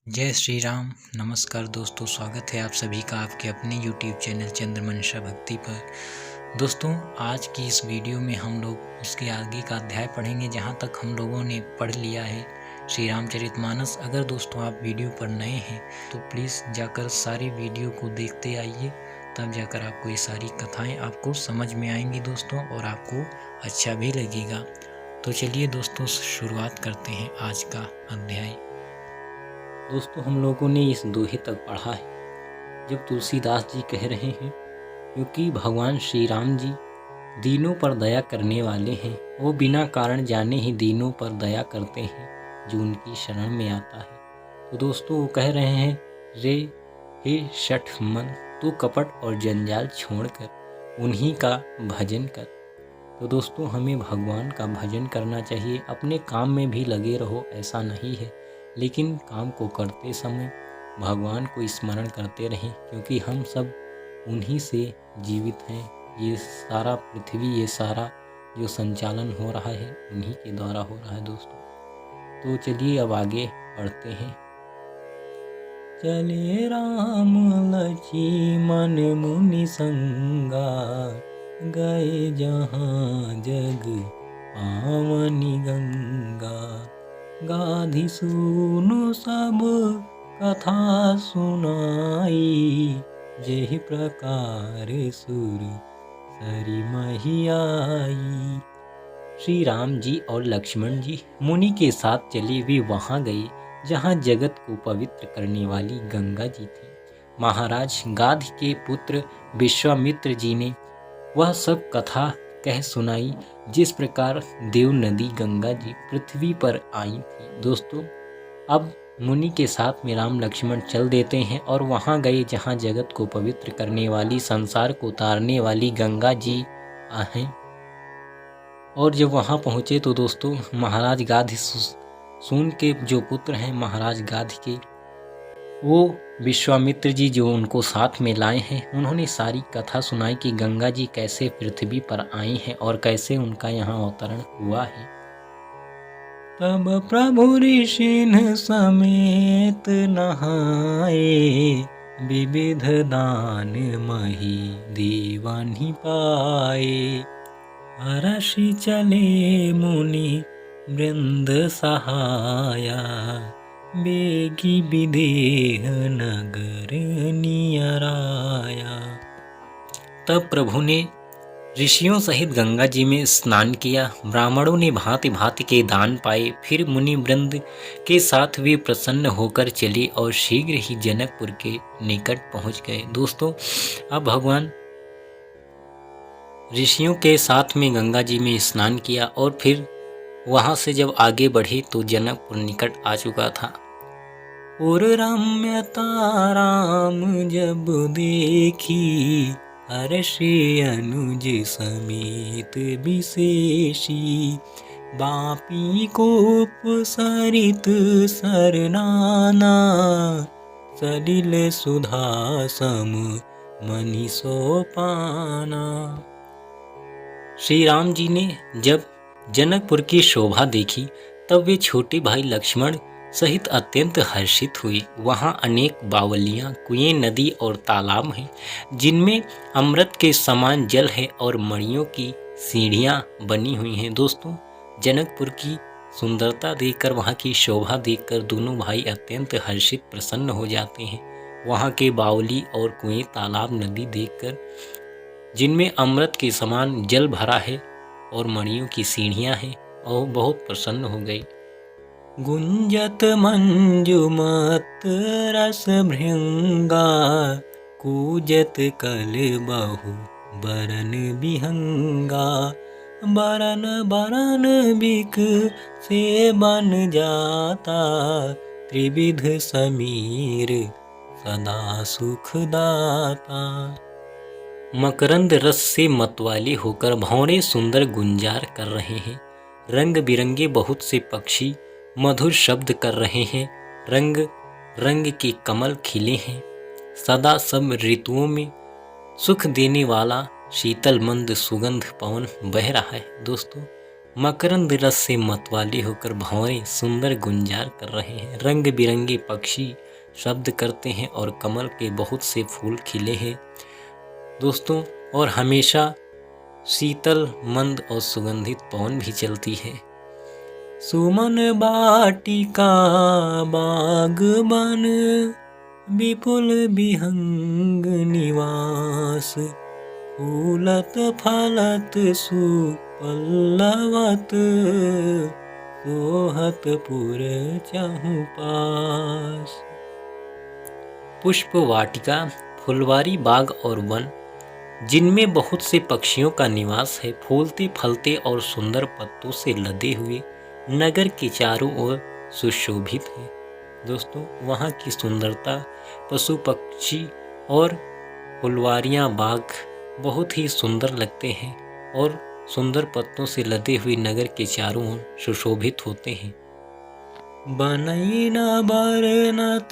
जय श्री राम। नमस्कार दोस्तों, स्वागत है आप सभी का आपके अपने YouTube चैनल चंद्रमनीषा भक्ति पर। दोस्तों, आज की इस वीडियो में हम लोग उसके आगे का अध्याय पढ़ेंगे जहाँ तक हम लोगों ने पढ़ लिया है श्री रामचरितमानस। अगर दोस्तों आप वीडियो पर नए हैं तो प्लीज़ जाकर सारी वीडियो को देखते आइए, तब जाकर आपको ये सारी कथाएँ आपको समझ में आएंगी दोस्तों, और आपको अच्छा भी लगेगा। तो चलिए दोस्तों, शुरुआत करते हैं आज का अध्याय। दोस्तों, हम लोगों ने इस दोहे तक पढ़ा है जब तुलसीदास जी कह रहे हैं, क्योंकि भगवान श्री राम जी दीनों पर दया करने वाले हैं, वो बिना कारण जाने ही दीनों पर दया करते हैं जो उनकी शरण में आता है। तो दोस्तों, वो कह रहे हैं, रे हे शठ मन, तू कपट और जंजाल छोड़कर उन्हीं का भजन कर। तो दोस्तों, हमें भगवान का भजन करना चाहिए। अपने काम में भी लगे रहो, ऐसा नहीं है, लेकिन काम को करते समय भगवान को स्मरण करते रहें, क्योंकि हम सब उन्हीं से जीवित हैं। ये सारा पृथ्वी, ये सारा जो संचालन हो रहा है उन्हीं के द्वारा हो रहा है दोस्तों। तो चलिए अब आगे पढ़ते हैं। चले राम लक्ष्मण मुनि संगा, गए जहाँ जग पावनी गंगा। गाधि सुनो सब कथा सुनाई, जेहि प्रकार सुर सरी मही आई। श्री राम जी और लक्ष्मण जी मुनि के साथ चले वे वहाँ गए जहाँ जगत को पवित्र करने वाली गंगा जी थी। महाराज गाध के पुत्र विश्वामित्र जी ने वह सब कथा कह सुनाई, जिस प्रकार देव नदी गंगा जी पृथ्वी पर आई थी। दोस्तों, अब मुनि के साथ में राम लक्ष्मण चल देते हैं और वहाँ गए जहाँ जगत को पवित्र करने वाली, संसार को तारने वाली गंगा जी हैं। और जब वहाँ पहुँचे तो दोस्तों, महाराज गाध सून के जो पुत्र हैं महाराज गाध के, वो विश्वामित्र जी जो उनको साथ में लाए हैं, उन्होंने सारी कथा सुनाई कि गंगा जी कैसे पृथ्वी पर आई हैं और कैसे उनका यहाँ अवतरण हुआ है। तब प्रभु ऋषिन समेत नहाए, विविध दान मही देवानि पाए। हर्षि चले मुनि वृंद सहाया, बेगी विदेह नगर नियराया। तब प्रभु ने ऋषियों सहित गंगा जी में स्नान किया। ब्राह्मणों ने भांति भांति के दान पाए। फिर मुनि वृंद के साथ वे प्रसन्न होकर चले और शीघ्र ही जनकपुर के निकट पहुंच गए। दोस्तों, अब भगवान ऋषियों के साथ में गंगा जी में स्नान किया और फिर वहां से जब आगे बढ़े तो जनकपुर निकट आ चुका था। और रम्यता राम जब देखी, हर्षि अनुज समेत विशेषी। बापी कोप सरित सरनाना, सलिल सुधा सम मनि सोपाना। श्री राम जी ने जब जनकपुर की शोभा देखी तब वे छोटे भाई लक्ष्मण सहित अत्यंत हर्षित हुए। वहाँ अनेक बावलियाँ, कुएं, नदी और तालाब हैं, जिनमें अमृत के समान जल है और मणियों की सीढ़ियाँ बनी हुई हैं। दोस्तों, जनकपुर की सुंदरता देखकर, वहाँ की शोभा देखकर दोनों भाई अत्यंत हर्षित प्रसन्न हो जाते हैं। वहाँ के बावली और कुएं, तालाब, नदी देखकर, जिनमें अमृत के समान जल भरा है और मणियों की सीढ़ियाँ हैं, और बहुत प्रसन्न हो गए। गुंजत मंजुमत रस भृंगा, कूजत कल बहु बरन बिहंगा। बरन बरन बिक से बन जाता, त्रिविध समीर सदा सुख दाता। मकरंद रस से मतवाले होकर भौरे सुंदर गुंजार कर रहे हैं। रंग बिरंगे बहुत से पक्षी मधुर शब्द कर रहे हैं। रंग रंग के कमल खिले हैं। सदा सब ऋतुओं में सुख देने वाला शीतल मंद सुगंध पवन बह रहा है। दोस्तों, मकरंद रस से मतवाले होकर भंवरे सुंदर गुंजार कर रहे हैं। रंग बिरंगे पक्षी शब्द करते हैं और कमल के बहुत से फूल खिले हैं दोस्तों। और हमेशा शीतल मंद और सुगंधित पवन भी चलती है। सुमन बाटिका बागबन विपुल विहंग निवास, फूलत फलत सुपल्लवत सोहत पुर चहु पास। पुष्प वाटिका फुलवारी बाग और वन जिनमें बहुत से पक्षियों का निवास है, फूलते फलते और सुंदर पत्तों से लदे हुए नगर के चारों ओर सुशोभित है दोस्तों। वहाँ की सुंदरता, पशु पक्षी और फुलवारियाँ बाग बहुत ही सुंदर लगते हैं और सुंदर पत्तों से लदे हुए नगर के चारों ओर सुशोभित होते हैं। बनई न बरनत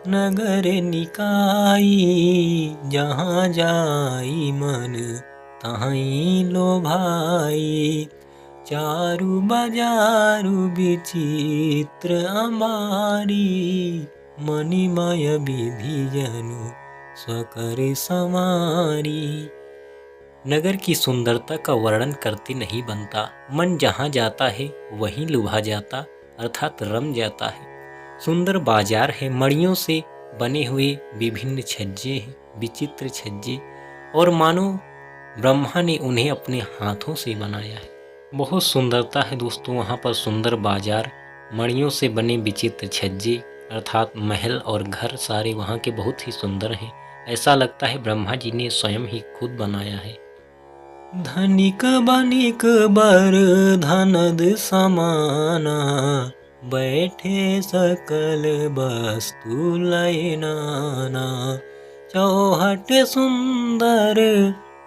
नगर निकाई, जहाँ जाई मन तहीं लोभाई, चारु बाजारु विचित्र अमारी, मणिमय विधि जनु स्वकर समारी। नगर की सुंदरता का वर्णन करते नहीं बनता, मन जहाँ जाता है वहीं लुभा जाता अर्थात रम जाता है। सुंदर बाजार है, मड़ियों से बने हुए विभिन्न छज्जे हैं, विचित्र छज्जे, और मानो ब्रह्मा ने उन्हें अपने हाथों से बनाया है। बहुत सुंदरता है दोस्तों वहाँ पर। सुंदर बाजार, मड़ियों से बने विचित्र छज्जे अर्थात महल और घर सारे वहाँ के बहुत ही सुंदर हैं। ऐसा लगता है ब्रह्मा जी ने स्वयं ही खुद बनाया है। धनिक बनिक बर धनद समाना, बैठे सकल वस्तु लय नाना, चौहट सुंदर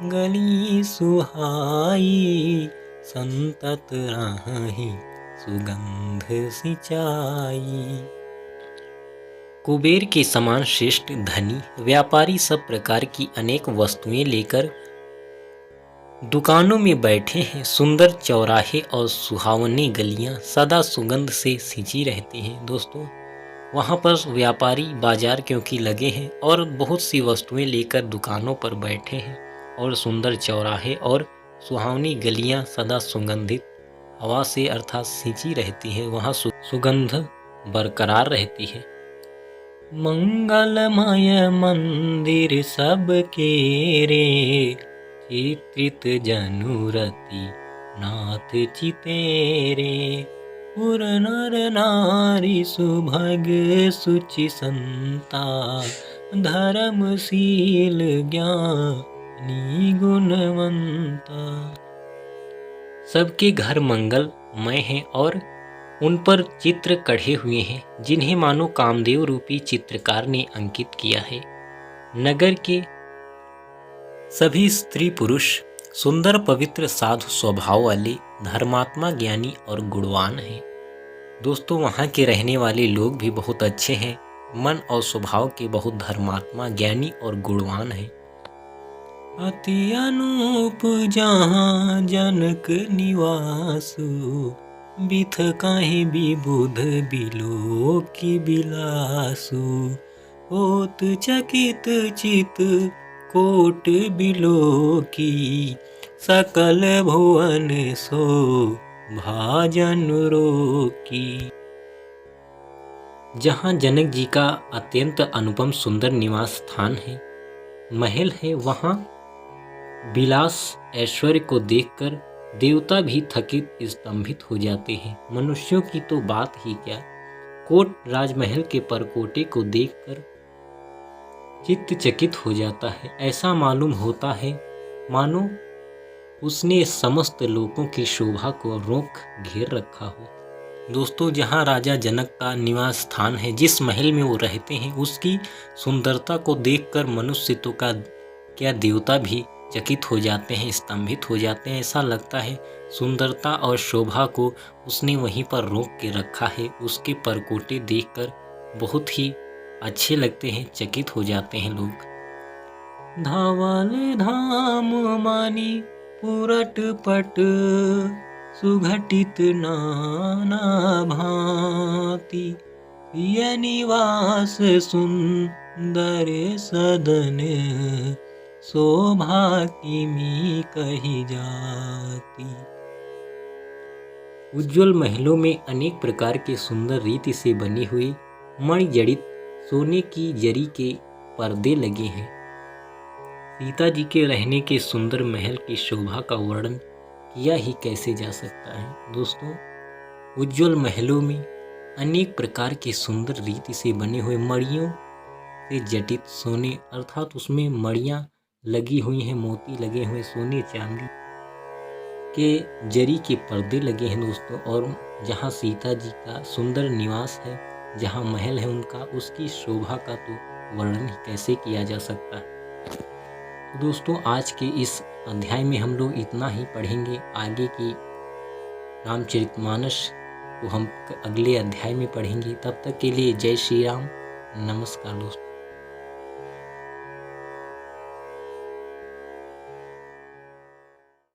गली सुहाई, संतत राहि सुगंध सिंचाई। कुबेर के समान श्रेष्ठ धनी व्यापारी सब प्रकार की अनेक वस्तुएं लेकर दुकानों में बैठे हैं। सुंदर चौराहे और सुहावनी गलियां सदा सुगंध से सिंची रहती हैं दोस्तों। वहाँ पर व्यापारी बाजार क्योंकि लगे हैं और बहुत सी वस्तुएं लेकर दुकानों पर बैठे हैं, और सुंदर चौराहे और सुहावनी गलियां सदा सुगंधित हवा से अर्थात सिंची रहती है, वहाँ सुगंध बरकरार रहती है। मंगलमय मंदिर सबके रे, चित्रित जनुरति नाथ चितेरे, पुर नर नारी सुभग सुचि संता, धर्मशील ज्ञानी गुणवंता। सबके घर मंगलमय हैं और उन पर चित्र कढ़े हुए हैं, जिन्हें मानो कामदेव रूपी चित्रकार ने अंकित किया है। नगर के सभी स्त्री पुरुष सुंदर पवित्र साधु स्वभाव वाले धर्मात्मा ज्ञानी और गुणवान हैं दोस्तों। वहाँ के रहने वाले लोग भी बहुत अच्छे हैं, मन और स्वभाव के बहुत धर्मात्मा ज्ञानी और गुणवान हैं। अति अनूप जहाँ जनक निवासु, बिथ काहि विबुध बिलो की बिलासु, होत चकित चित कोट बिलो की, सकल भुवन सो भाजन रोकी। जहाँ जनक जी का अत्यंत अनुपम सुंदर निवास स्थान है, महल है, वहाँ विलास ऐश्वर्य को देखकर देवता भी थकित स्तंभित हो जाते हैं। मनुष्यों की तो बात ही क्या, कोट राजमहल के परकोटे को देखकर चित्त चकित हो जाता है। ऐसा मालूम होता है मानो उसने समस्त लोगों की शोभा को रोक घेर रखा हो। दोस्तों, जहाँ राजा जनक का निवास स्थान है, जिस महल में वो रहते हैं, उसकी सुंदरता को देखकर मनुष्य तो का क्या देवता भी चकित हो जाते हैं, स्तंभित हो जाते हैं। ऐसा लगता है सुंदरता और शोभा को उसने वहीं पर रोक के रखा है। उसके परकोटे देखकर बहुत ही अच्छे लगते हैं, चकित हो जाते हैं लोग। धावल धाम मानी पुरट पट, सुघटित नाना भांति, सिय निवास सुंदर सदन, शोभा किमी कही जाती। उज्ज्वल महलों में अनेक प्रकार के सुंदर रीति से बने हुए मणिजड़ित सोने की जरी के पर्दे लगे हैं। सीता जी के रहने के सुंदर महल की शोभा का वर्णन किया ही कैसे जा सकता है। दोस्तों, उज्ज्वल महलों में अनेक प्रकार के सुंदर रीति से बने हुए मणियों से जटित सोने, अर्थात उसमें मणियाँ लगी हुई हैं, मोती लगे हुए, सोने चांदी के जरी के पर्दे लगे हैं दोस्तों। और जहाँ सीता जी का सुंदर निवास है, जहाँ महल है उनका, उसकी शोभा का तो वर्णन ही कैसे किया जा सकता है। तो दोस्तों, आज के इस अध्याय में हम लोग इतना ही पढ़ेंगे। आगे की रामचरितमानस को हम अगले अध्याय में पढ़ेंगे। तब तक के लिए जय श्री राम, नमस्कार दोस्तों।